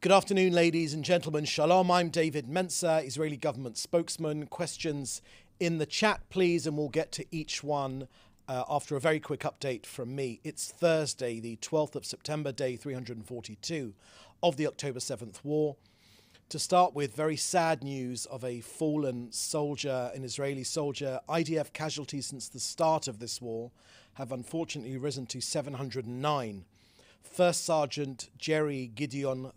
Good afternoon, ladies and gentlemen. Shalom, I'm David Mencer, Israeli government spokesman. Questions in the chat, please, and we'll get to each one after a very quick update from me. It's Thursday, the 12th of September, day 342 of the October 7th war. To start with, very sad news of a fallen soldier, an Israeli soldier. IDF casualties since the start of this war have unfortunately risen to 709. First Sergeant Jerry Gideon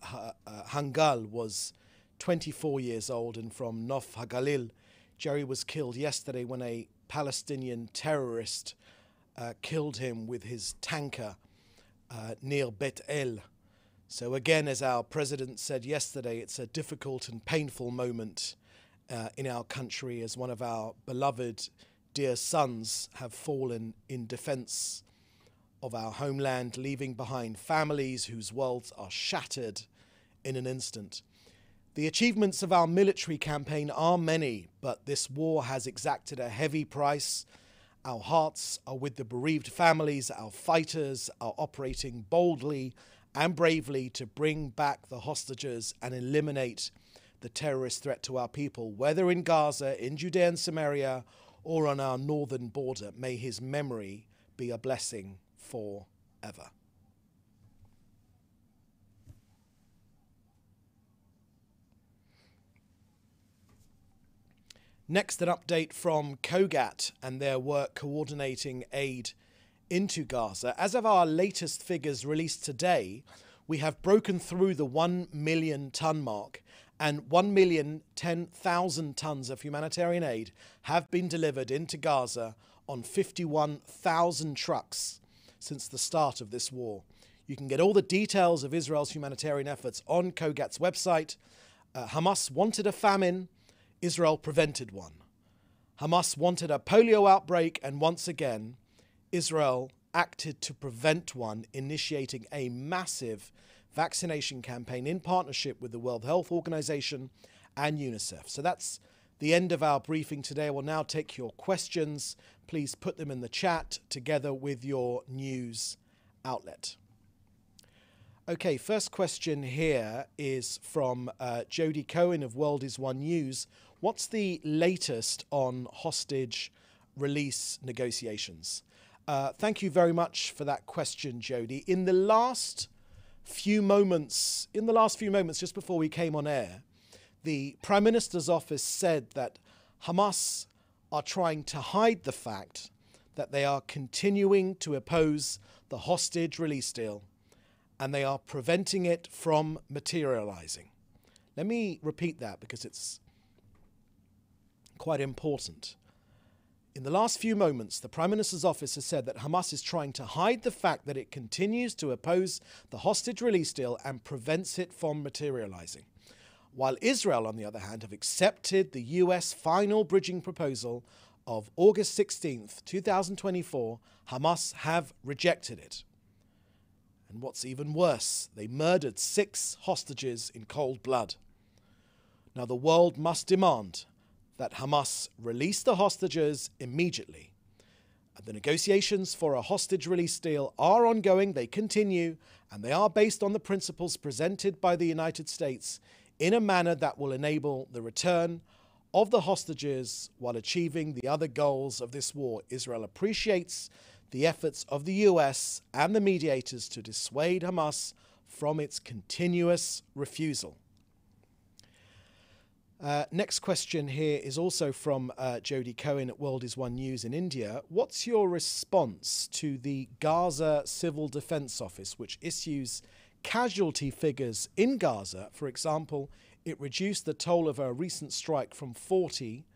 Hangal was 24 years old and from Nof HaGalil. Jerry was killed yesterday when a Palestinian terrorist killed him with his tanker near Bet El. So again, as our president said yesterday, it's a difficult and painful moment in our country as one of our beloved dear sons have fallen in defense of our homeland, leaving behind families whose worlds are shattered in an instant. The achievements of our military campaign are many, but this war has exacted a heavy price. Our hearts are with the bereaved families. Our fighters are operating boldly and bravely to bring back the hostages and eliminate the terrorist threat to our people, whether in Gaza, in Judea and Samaria, or on our northern border. May his memory be a blessing forever. Next, an update from COGAT and their work coordinating aid into Gaza. As of our latest figures released today, we have broken through the 1 million ton mark, and 1,010,000 tons of humanitarian aid have been delivered into Gaza on 51,000 trucks since the start of this war. You can get all the details of Israel's humanitarian efforts on COGAT's website. Hamas wanted a famine, Israel prevented one. Hamas wanted a polio outbreak, and once again, Israel acted to prevent one, initiating a massive vaccination campaign in partnership with the World Health Organization and UNICEF. So that's the end of our briefing today. I will now take your questions. Please put them in the chat together with your news outlet. Okay, first question here is from Jody Cohen of World is One News. What's the latest on hostage release negotiations? Thank you very much for that question, Jody. In the last few moments, just before we came on air, the Prime Minister's office said that Hamas are trying to hide the fact that they are continuing to oppose the hostage release deal and they are preventing it from materializing. Let me repeat that because it's quite important. In the last few moments, the Prime Minister's office has said that Hamas is trying to hide the fact that it continues to oppose the hostage release deal and prevents it from materializing. While Israel, on the other hand, have accepted the US final bridging proposal of August 16th, 2024, Hamas have rejected it. And what's even worse, they murdered 6 hostages in cold blood. Now the world must demand that Hamas release the hostages immediately. The negotiations for a hostage release deal are ongoing, they continue, and they are based on the principles presented by the United States in a manner that will enable the return of the hostages while achieving the other goals of this war. Israel appreciates the efforts of the US and the mediators to dissuade Hamas from its continuous refusal. Next question here is also from Jody Cohen at World is One News in India. What's your response to the Gaza Civil Defense Office, which issues casualty figures in Gaza? For example, it reduced the toll of a recent strike from 40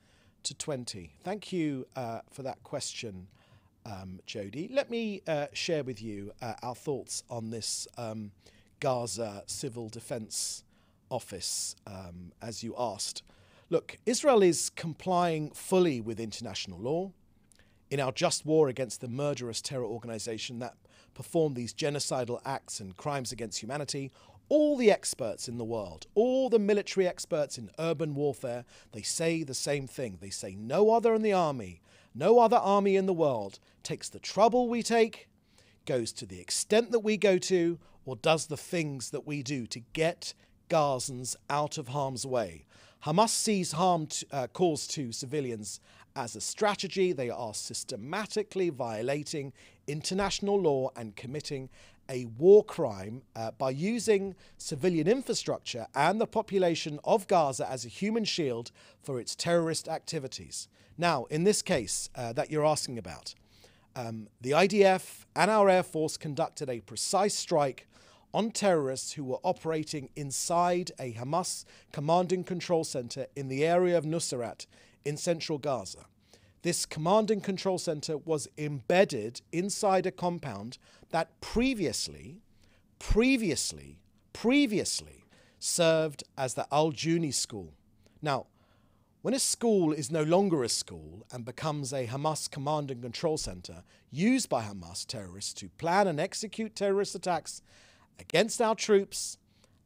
to 20. Thank you for that question, Jody. Let me share with you our thoughts on this Gaza Civil Defense Office, as you asked. Look, Israel is complying fully with international law in our just war against the murderous terror organization that performed these genocidal acts and crimes against humanity. All the experts in the world, all the military experts in urban warfare, they say the same thing. They say no other in the army, no other army in the world takes the trouble we take, goes to the extent that we go to, or does the things that we do to get Gazans out of harm's way. Hamas sees harm caused to civilians as a strategy. They are systematically violating international law and committing a war crime by using civilian infrastructure and the population of Gaza as a human shield for its terrorist activities. Now, in this case that you're asking about, the IDF and our Air Force conducted a precise strike on terrorists who were operating inside a Hamas command and control center in the area of Nuseirat in central Gaza. This command and control center was embedded inside a compound that previously served as the Al-Juni school. Now, when a school is no longer a school and becomes a Hamas command and control center used by Hamas terrorists to plan and execute terrorist attacks against our troops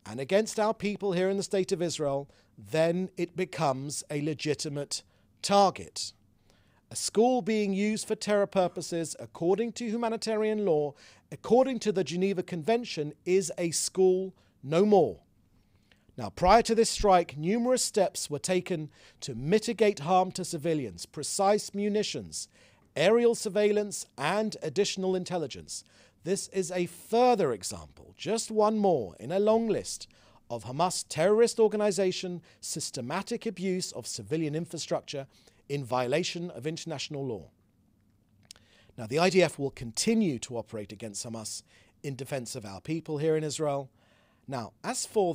and against our people here in the State of Israel, then it becomes a legitimate target. A school being used for terror purposes, according to humanitarian law, according to the Geneva Convention, is a school no more. Now, prior to this strike, numerous steps were taken to mitigate harm to civilians, precise munitions, aerial surveillance, and additional intelligence. This is a further example, just one more in a long list, of Hamas terrorist organization systematic abuse of civilian infrastructure in violation of international law. Now, the IDF will continue to operate against Hamas in defense of our people here in Israel. Now, as for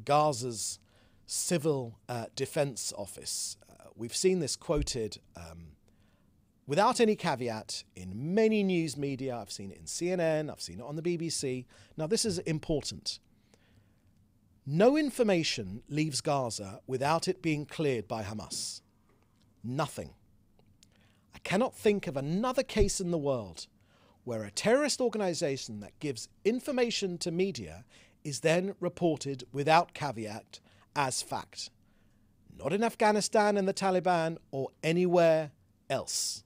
Gaza's Civil Defense Office, we've seen this quoted without any caveat in many news media. I've seen it in CNN, I've seen it on the BBC. Now, this is important. No information leaves Gaza without it being cleared by Hamas. Nothing. I cannot think of another case in the world where a terrorist organization that gives information to media is then reported without caveat as fact. Not in Afghanistan and the Taliban or anywhere else.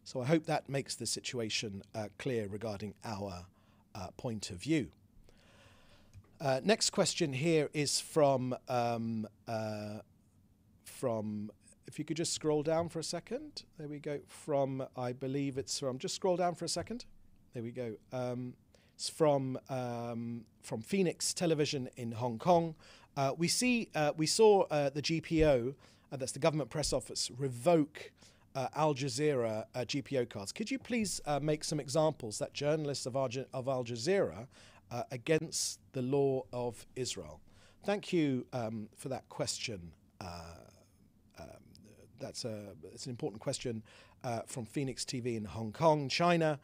So I hope that makes the situation clear regarding our point of view. Next question here is from, if you could just scroll down for a second. There we go. I believe it's from, just scroll down for a second. There we go. It's from Phoenix Television in Hong Kong. We saw the GPO, that's the government press office, revoke Al Jazeera GPO cards. Could you please make some examples that journalists of Al Jazeera against the law of Israel? Thank you for that question. It's an important question from Phoenix TV in Hong Kong, China.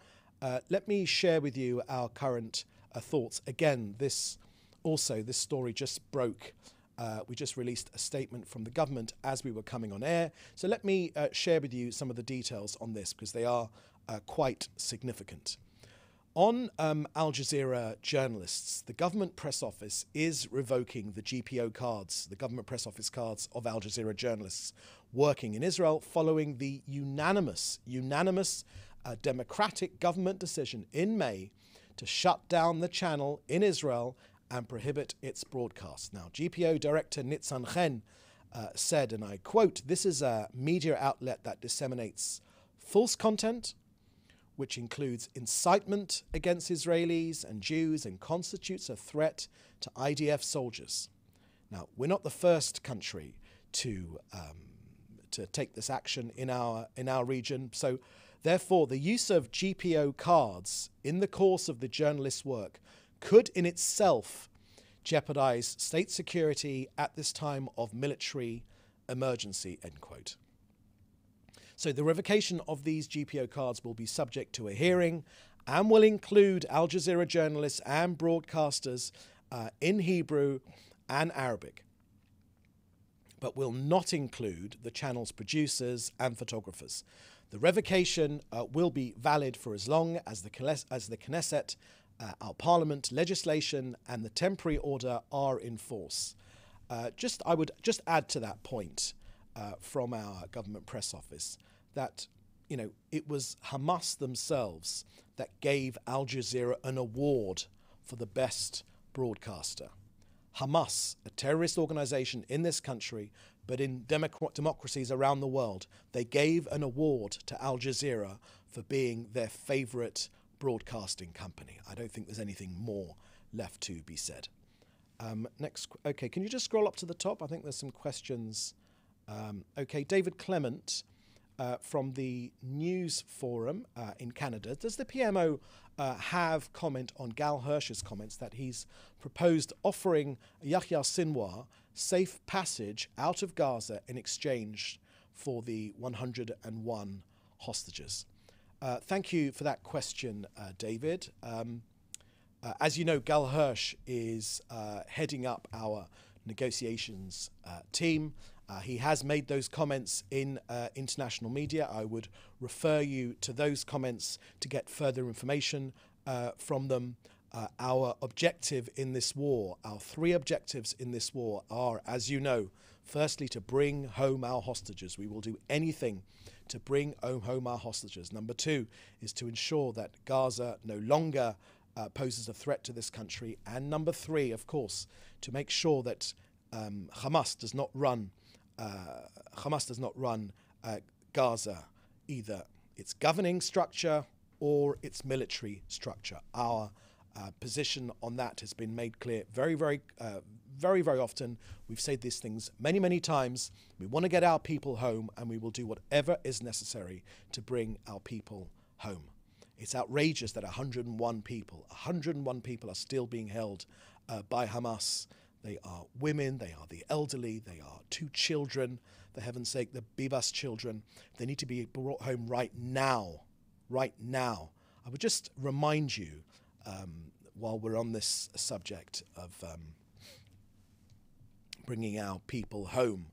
Let me share with you our current thoughts. Again, this story just broke. We just released a statement from the government as we were coming on air. So let me share with you some of the details on this because they are quite significant. On Al Jazeera journalists, the government press office is revoking the GPO cards, the government press office cards of Al Jazeera journalists working in Israel following the unanimous democratic government decision in May to shut down the channel in Israel and prohibit its broadcast. Now, GPO Director Nitzan Chen said, and I quote, "This is a media outlet that disseminates false content, which includes incitement against Israelis and Jews and constitutes a threat to IDF soldiers." Now, we're not the first country to take this action in our region. So, therefore, the use of GPO cards in the course of the journalist's work could in itself jeopardize state security at this time of military emergency, end quote. So the revocation of these GPO cards will be subject to a hearing and will include Al Jazeera journalists and broadcasters in Hebrew and Arabic, but will not include the channel's producers and photographers. The revocation will be valid for as long as the Knesset, our parliament, legislation and the temporary order are in force. I would just add to that point from our government press office that, it was Hamas themselves that gave Al Jazeera an award for the best broadcaster. Hamas, a terrorist organization in this country, but in democracies around the world, they gave an award to Al Jazeera for being their favorite broadcasting company. I don't think there's anything more left to be said. Next, okay, can you just scroll up to the top? I think there's some questions. Okay, David Clement from the News Forum in Canada. Does the PMO have comment on Gal Hirsch's comments that he's proposed offering Yahya Sinwar safe passage out of Gaza in exchange for the 101 hostages? Thank you for that question, David. As you know, Gal Hirsch is heading up our negotiations team. He has made those comments in international media. I would refer you to those comments to get further information from them. Our objective in this war, our three objectives in this war are, as you know, firstly, to bring home our hostages. We will do anything to bring home our hostages. Number two is to ensure that Gaza no longer poses a threat to this country. And number three, of course, to make sure that Hamas does not run Gaza, either its governing structure or its military structure. Our position on that has been made clear very, very often. We've said these things many, many times. We want to get our people home, and we will do whatever is necessary to bring our people home. It's outrageous that 101 people are still being held by Hamas. They are women, they are the elderly, they are two children, for heaven's sake, the Bibas children. They need to be brought home right now. Right now. I would just remind you, while we're on this subject of bringing our people home,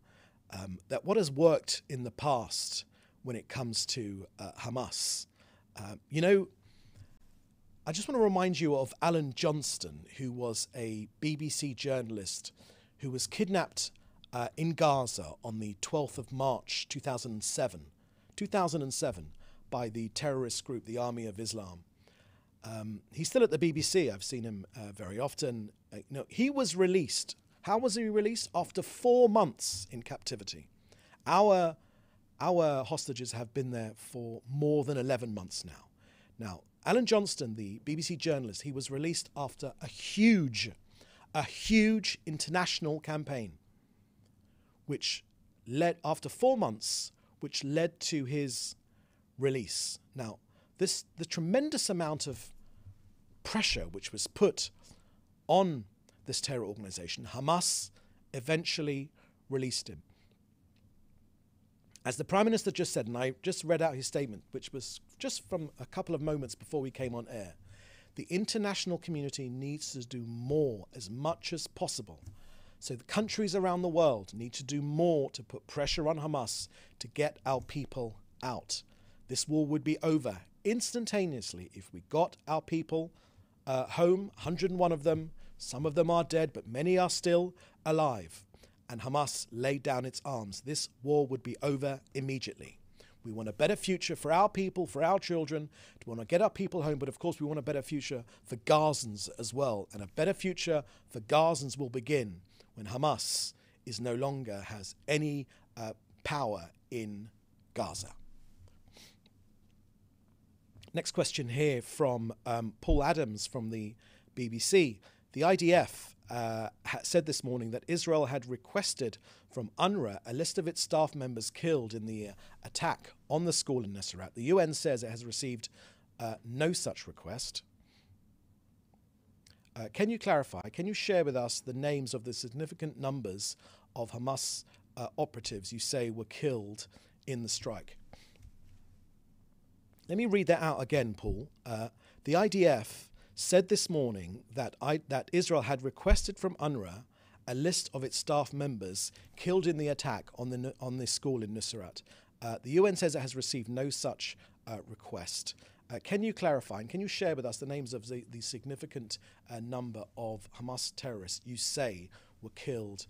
that what has worked in the past when it comes to Hamas, I just want to remind you of Alan Johnston, who was a BBC journalist who was kidnapped in Gaza on the 12th of March 2007 by the terrorist group, the Army of Islam. He's still at the BBC. I've seen him very often. He was released. How was he released? After 4 months in captivity. Our hostages have been there for more than 11 months now. Now, Alan Johnston, the BBC journalist, he was released after a huge international campaign, which led, after 4 months, which led to his release. Now, the tremendous amount of pressure which was put on this terror organization, Hamas eventually released him. As the Prime Minister just said, and I just read out his statement, which was just from a couple of moments before we came on air, the international community needs to do more, as much as possible. So the countries around the world need to do more to put pressure on Hamas to get our people out. This war would be over instantaneously if we got our people home, 101 of them. Some of them are dead, but many are still alive. And Hamas laid down its arms. This war would be over immediately. We want a better future for our people, for our children. We want to get our people home, but of course we want a better future for Gazans as well. And a better future for Gazans will begin when Hamas is no longer has any power in Gaza. Next question here from Paul Adams from the BBC. The IDF said this morning that Israel had requested from UNRWA a list of its staff members killed in the attack on the school in Nusrat. The UN says it has received no such request. Can you clarify, can you share with us the names of the significant numbers of Hamas operatives you say were killed in the strike? Let me read that out again, Paul. The IDF said this morning that Israel had requested from UNRWA a list of its staff members killed in the attack on the school in Nusrat. The UN says it has received no such request. Can you clarify and can you share with us the names of the significant number of Hamas terrorists you say were killed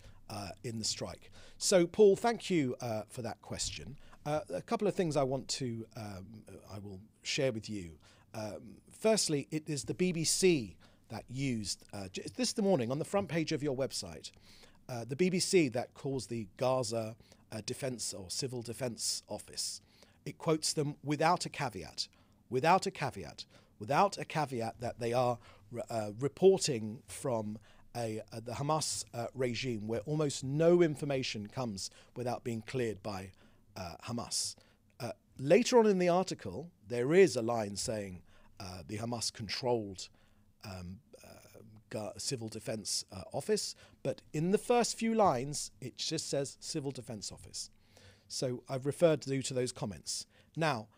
in the strike? So, Paul, thank you for that question. A couple of things I will share with you. Firstly, it is the BBC that used, this morning on the front page of your website, the BBC that calls the Gaza Defence or Civil Defence Office, it quotes them without a caveat that they are reporting from the Hamas regime where almost no information comes without being cleared by Hamas. Later on in the article, there is a line saying the Hamas-controlled Civil Defence Office, but in the first few lines, it just says Civil Defence Office. So I've referred you to those comments. Now,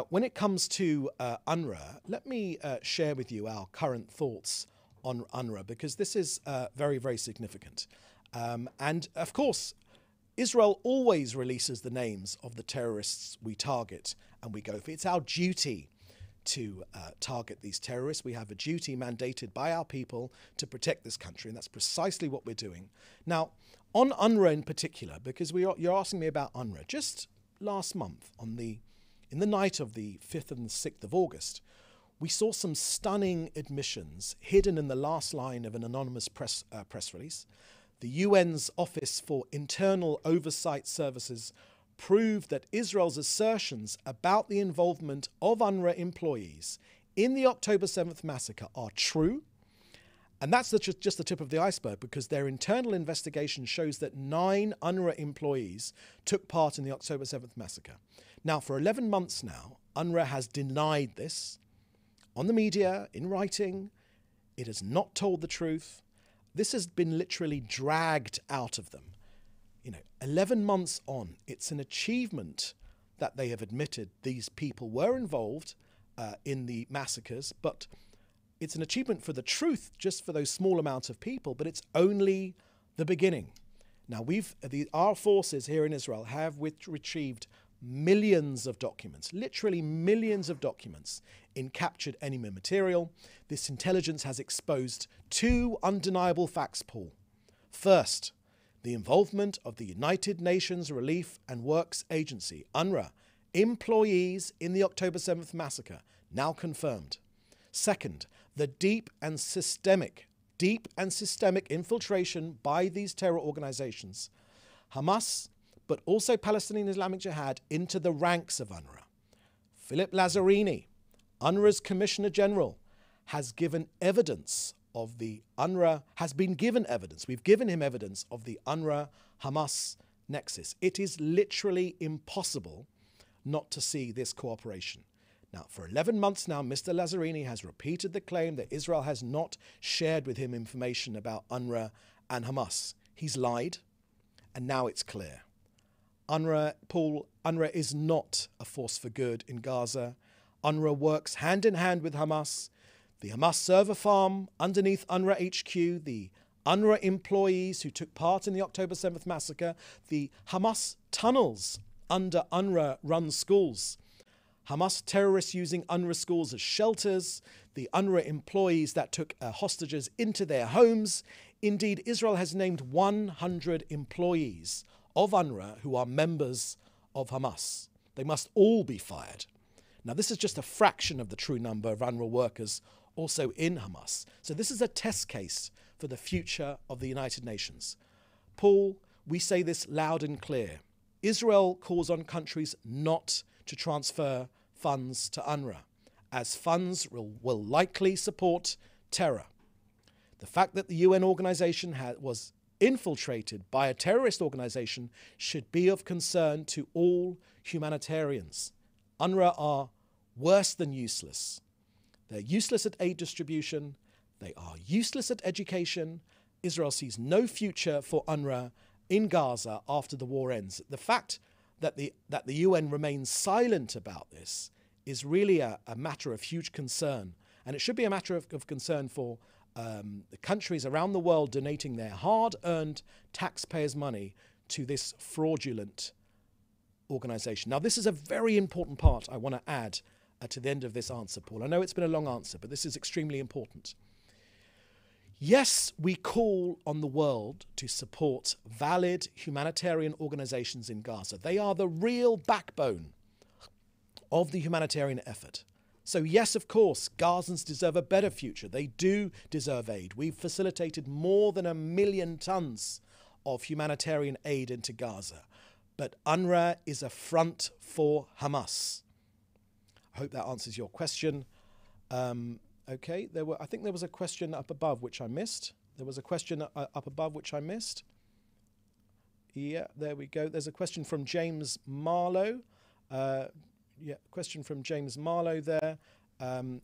when it comes to UNRWA, let me share with you our current thoughts on UNRWA, because this is very, very significant. And of course, Israel always releases the names of the terrorists we target and we go for. It's our duty to target these terrorists. We have a duty mandated by our people to protect this country, and that's precisely what we're doing. Now, on UNRWA in particular, because you're asking me about UNRWA, just last month, in the night of the 5th and the 6th of August, we saw some stunning admissions hidden in the last line of an anonymous press release. The UN's Office for Internal Oversight Services proved that Israel's assertions about the involvement of UNRWA employees in the October 7th massacre are true. And that's just the tip of the iceberg, because their internal investigation shows that 9 UNRWA employees took part in the October 7th massacre. Now, for 11 months now, UNRWA has denied this on the media, in writing. It has not told the truth. This has been literally dragged out of them. 11 months on, it's an achievement that they have admitted these people were involved in the massacres, but it's an achievement for the truth just for those small amounts of people, but it's only the beginning. Now, our forces here in Israel have retrieved millions of documents, literally millions of documents in captured enemy material. This intelligence has exposed 2 undeniable facts, Paul. First, the involvement of the United Nations Relief and Works Agency, UNRWA, employees in the October 7th massacre, now confirmed. Second, the deep and systemic infiltration by these terror organizations, Hamas, but also Palestinian Islamic Jihad, into the ranks of UNRWA. Philip Lazzarini, UNRWA's Commissioner General, has given evidence of the UNRWA, we've given him evidence of the UNRWA-Hamas nexus. It is literally impossible not to see this cooperation. Now, for 11 months now, Mr. Lazzarini has repeated the claim that Israel has not shared with him information about UNRWA and Hamas. He's lied, and now it's clear. UNRWA is not a force for good in Gaza. UNRWA works hand in hand with Hamas. The Hamas server farm underneath UNRWA HQ, the UNRWA employees who took part in the October 7th massacre, the Hamas tunnels under UNRWA-run schools, Hamas terrorists using UNRWA schools as shelters, the UNRWA employees that took hostages into their homes. Indeed, Israel has named 100 employees of UNRWA who are members of Hamas. They must all be fired. Now, this is just a fraction of the true number of UNRWA workers also in Hamas. So this is a test case for the future of the United Nations. Paul, we say this loud and clear. Israel calls on countries not to transfer funds to UNRWA, as funds will likely support terror. The fact that the UN organization was infiltrated by a terrorist organization should be of concern to all humanitarians. UNRWA are worse than useless. They're useless at aid distribution. They are useless at education. Israel sees no future for UNRWA in Gaza after the war ends. The fact that the UN remains silent about this is really a matter of huge concern. And it should be a matter of concern for the countries around the world donating their hard-earned taxpayers' money to this fraudulent organization. Now, this is a very important part I want to add to the end of this answer, Paul. I know it's been a long answer, but this is extremely important. Yes, we call on the world to support valid humanitarian organizations in Gaza. They are the real backbone of the humanitarian effort. So yes, of course, Gazans deserve a better future. They do deserve aid. We've facilitated more than 1 million tons of humanitarian aid into Gaza. But UNRWA is a front for Hamas. I hope that answers your question. Okay, I think there was a question up above which I missed. Yeah, there we go. There's a question from James Marlowe. Question from James Marlowe there.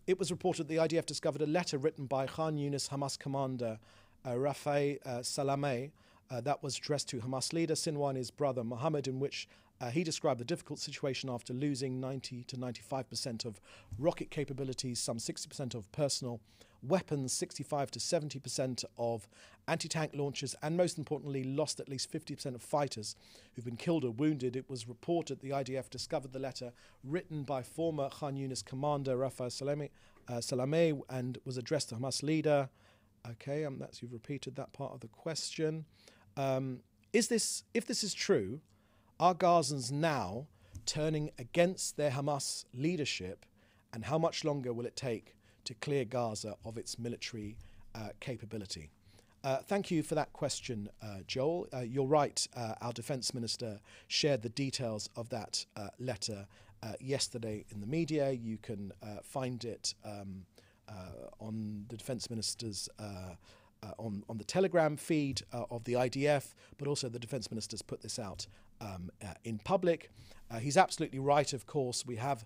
It was reported the IDF discovered a letter written by Khan Yunis Hamas commander Rafai Salameh that was addressed to Hamas leader Sinwar and his brother Mohammed, in which he described the difficult situation after losing 90 to 95% of rocket capabilities, some 60% of personal weapons, 65 to 70% of anti-tank launchers, and most importantly, lost at least 50% of fighters who've been killed or wounded. It was reported the IDF discovered the letter written by former Khan Yunis commander Rafah Salameh and was addressed to Hamas leader. Okay, you've repeated that part of the question. If this is true, are Gazans now turning against their Hamas leadership, and how much longer will it take to clear Gaza of its military capability? Thank you for that question, Joel. You're right, our Defence Minister shared the details of that letter yesterday in the media. You can find it on the Defence Minister's on the Telegram feed of the IDF, but also the Defence Minister's put this out in public. He's absolutely right, of course. We have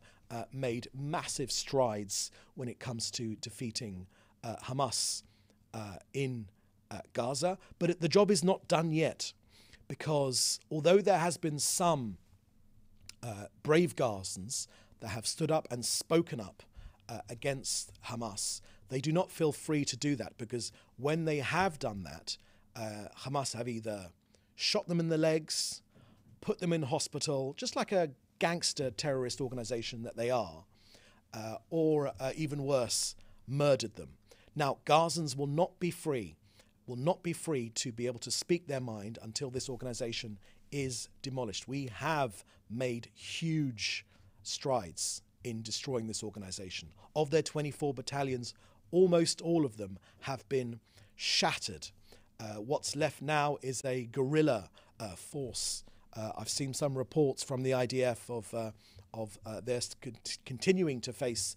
made massive strides when it comes to defeating Hamas in Gaza, but the job is not done yet, because although there has been some brave Gazans that have stood up and spoken up against Hamas, they do not feel free to do that, because when they have done that, Hamas have either shot them in the legs, put them in hospital, just like a gangster terrorist organization that they are, or even worse, murdered them. Now, Gazans will not be free to be able to speak their mind until this organization is demolished. We have made huge strides in destroying this organization. Of their 24 battalions, almost all of them have been shattered. What's left now is a guerrilla force. I've seen some reports from the IDF of their continuing to face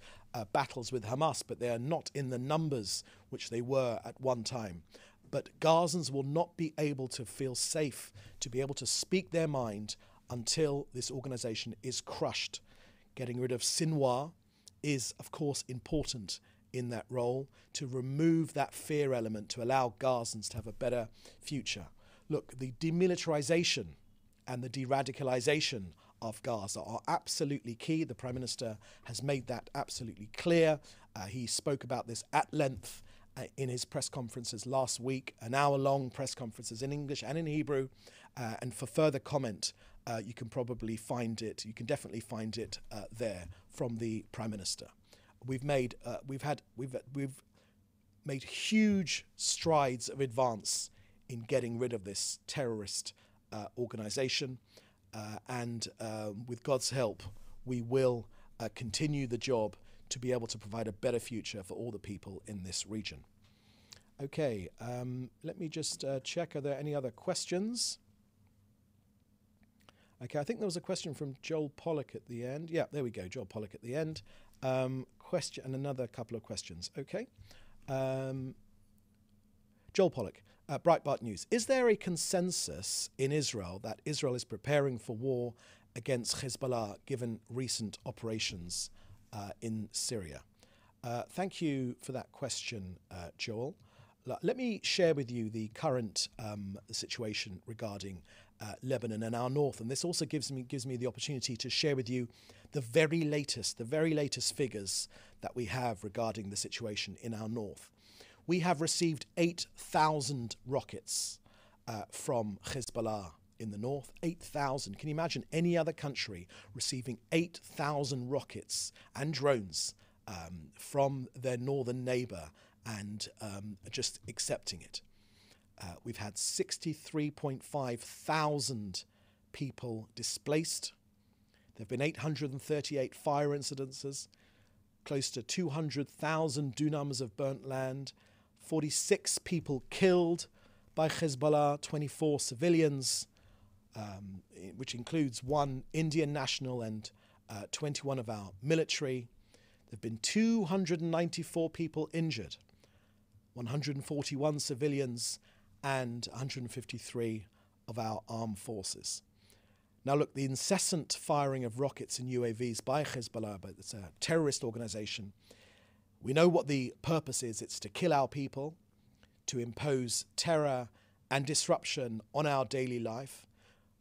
battles with Hamas, but they are not in the numbers which they were at one time. But Gazans will not be able to feel safe to be able to speak their mind until this organization is crushed. Getting rid of Sinwar is, of course, important in that role, to remove that fear element, to allow Gazans to have a better future. Look, the demilitarization and the de-radicalization of Gaza are absolutely key. The Prime Minister has made that absolutely clear. He spoke about this at length in his press conferences last week, an hour-long press conferences in English and in Hebrew. And for further comment, you can probably find it. You can definitely find it there from the Prime Minister. We've made huge strides of advance in getting rid of this terrorist organization, and with God's help, we will continue the job to be able to provide a better future for all the people in this region. Okay, let me just check. Are there any other questions? Okay, I think there was a question from Joel Pollock at the end. Yeah, there we go, Joel Pollock at the end. Question and another couple of questions. Okay. Joel Pollock, Breitbart News. Is there a consensus in Israel that Israel is preparing for war against Hezbollah given recent operations in Syria? Thank you for that question, Joel. Let me share with you the current situation regarding Lebanon and our north, and this also gives me the opportunity to share with you the very latest figures that we have regarding the situation in our north. We have received 8,000 rockets from Hezbollah in the north. 8,000. Can you imagine any other country receiving 8,000 rockets and drones from their northern neighbor and just accepting it? We've had 63.5 thousand people displaced. There have been 838 fire incidences, close to 200,000 dunams of burnt land, 46 people killed by Hezbollah, 24 civilians, which includes 1 Indian national and 21 of our military. There have been 294 people injured, 141 civilians, and 153 of our armed forces. Now look, the incessant firing of rockets and UAVs by Hezbollah, but it's a terrorist organization. We know what the purpose is. It's to kill our people, to impose terror and disruption on our daily life.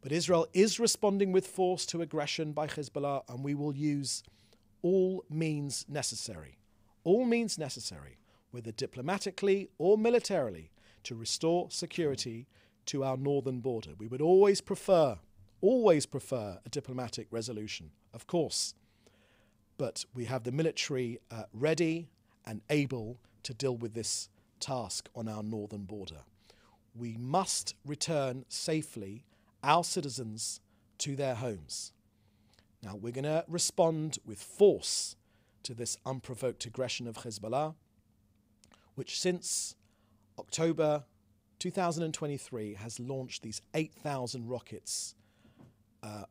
But Israel is responding with force to aggression by Hezbollah, and we will use all means necessary, whether diplomatically or militarily, to restore security to our northern border. We would always prefer a diplomatic resolution, of course, but we have the military ready and able to deal with this task on our northern border. We must return safely our citizens to their homes. Now, we're going to respond with force to this unprovoked aggression of Hezbollah, which since October 2023 has launched these 8,000 rockets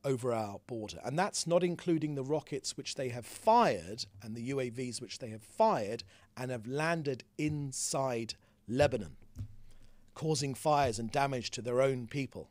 over our border. And that's not including the rockets which they have fired and the UAVs which they have fired and have landed inside Lebanon, causing fires and damage to their own people.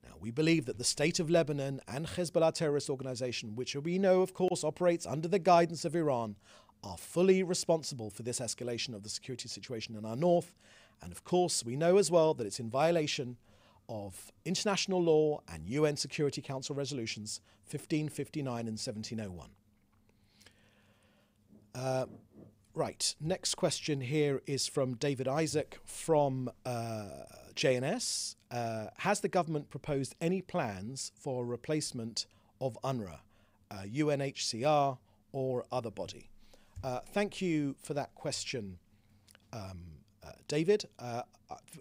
Now, we believe that the state of Lebanon and Hezbollah terrorist organization, which we know, of course, operates under the guidance of Iran, are fully responsible for this escalation of the security situation in our north. And of course, we know as well that it's in violation of international law and UN Security Council resolutions 1559 and 1701. Right, next question here is from David Isaac from JNS. Has the government proposed any plans for a replacement of UNRWA, UNHCR or other body? Thank you for that question, David.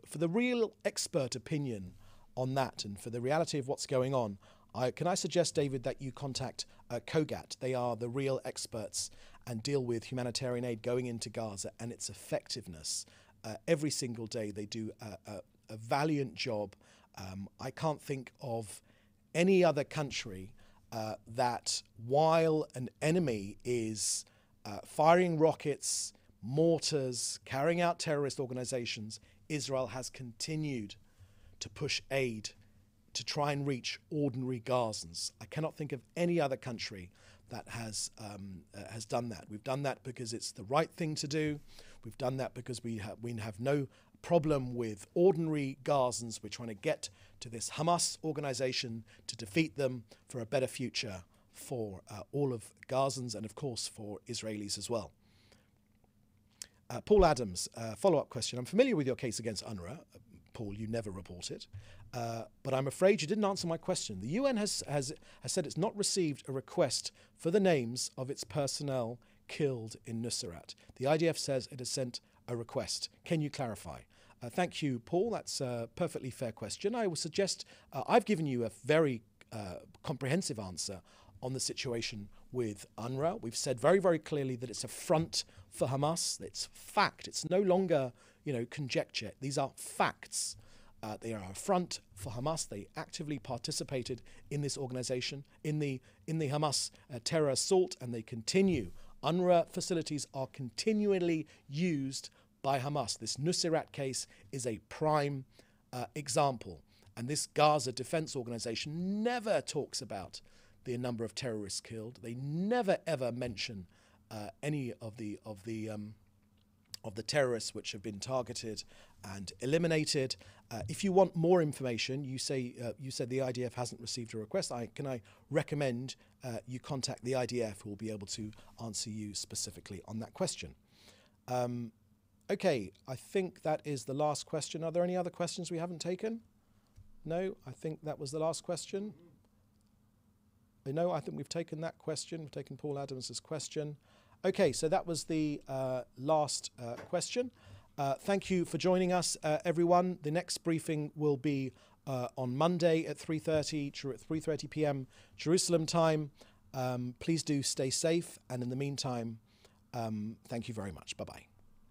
For the real expert opinion on that and for the reality of what's going on, can I suggest, David, that you contact COGAT? They are the real experts and deal with humanitarian aid going into Gaza and its effectiveness. Every single day they do a valiant job. I can't think of any other country that while an enemy is firing rockets, mortars, carrying out terrorist organizations, Israel has continued to push aid to try and reach ordinary Gazans. I cannot think of any other country that has done that. We've done that because it's the right thing to do. We've done that because we have no problem with ordinary Gazans. We're trying to get to this Hamas organization to defeat them for a better future for all of Gazans and, of course, for Israelis as well. Paul Adams, follow-up question. I'm familiar with your case against UNRWA. Paul, you never report it. But I'm afraid you didn't answer my question. The UN has said it's not received a request for the names of its personnel killed in Nusrat. The IDF says it has sent a request. Can you clarify? Thank you, Paul. That's a perfectly fair question. I would suggest I've given you a very comprehensive answer on the situation with UNRWA. We've said very, very clearly that it's a front for Hamas. It's fact. It's no longer, conjecture. These are facts. They are a front for Hamas. They actively participated in this organization, in the Hamas terror assault, and they continue. UNRWA facilities are continually used by Hamas. This Nusrat case is a prime example. And this Gaza Defense Organization never talks about the number of terrorists killed. They never ever mention any of the terrorists which have been targeted and eliminated. If you want more information, you said the IDF hasn't received a request. Can I recommend you contact the IDF, who will be able to answer you specifically on that question. Okay, I think that is the last question. Are there any other questions we haven't taken? No, I think that was the last question. No, I think we've taken that question. We've taken Paul Adams's question. Okay, so that was the last question. Thank you for joining us, everyone. The next briefing will be on Monday at 3:30 p.m. Jerusalem time. Please do stay safe, and in the meantime, thank you very much. Bye-bye.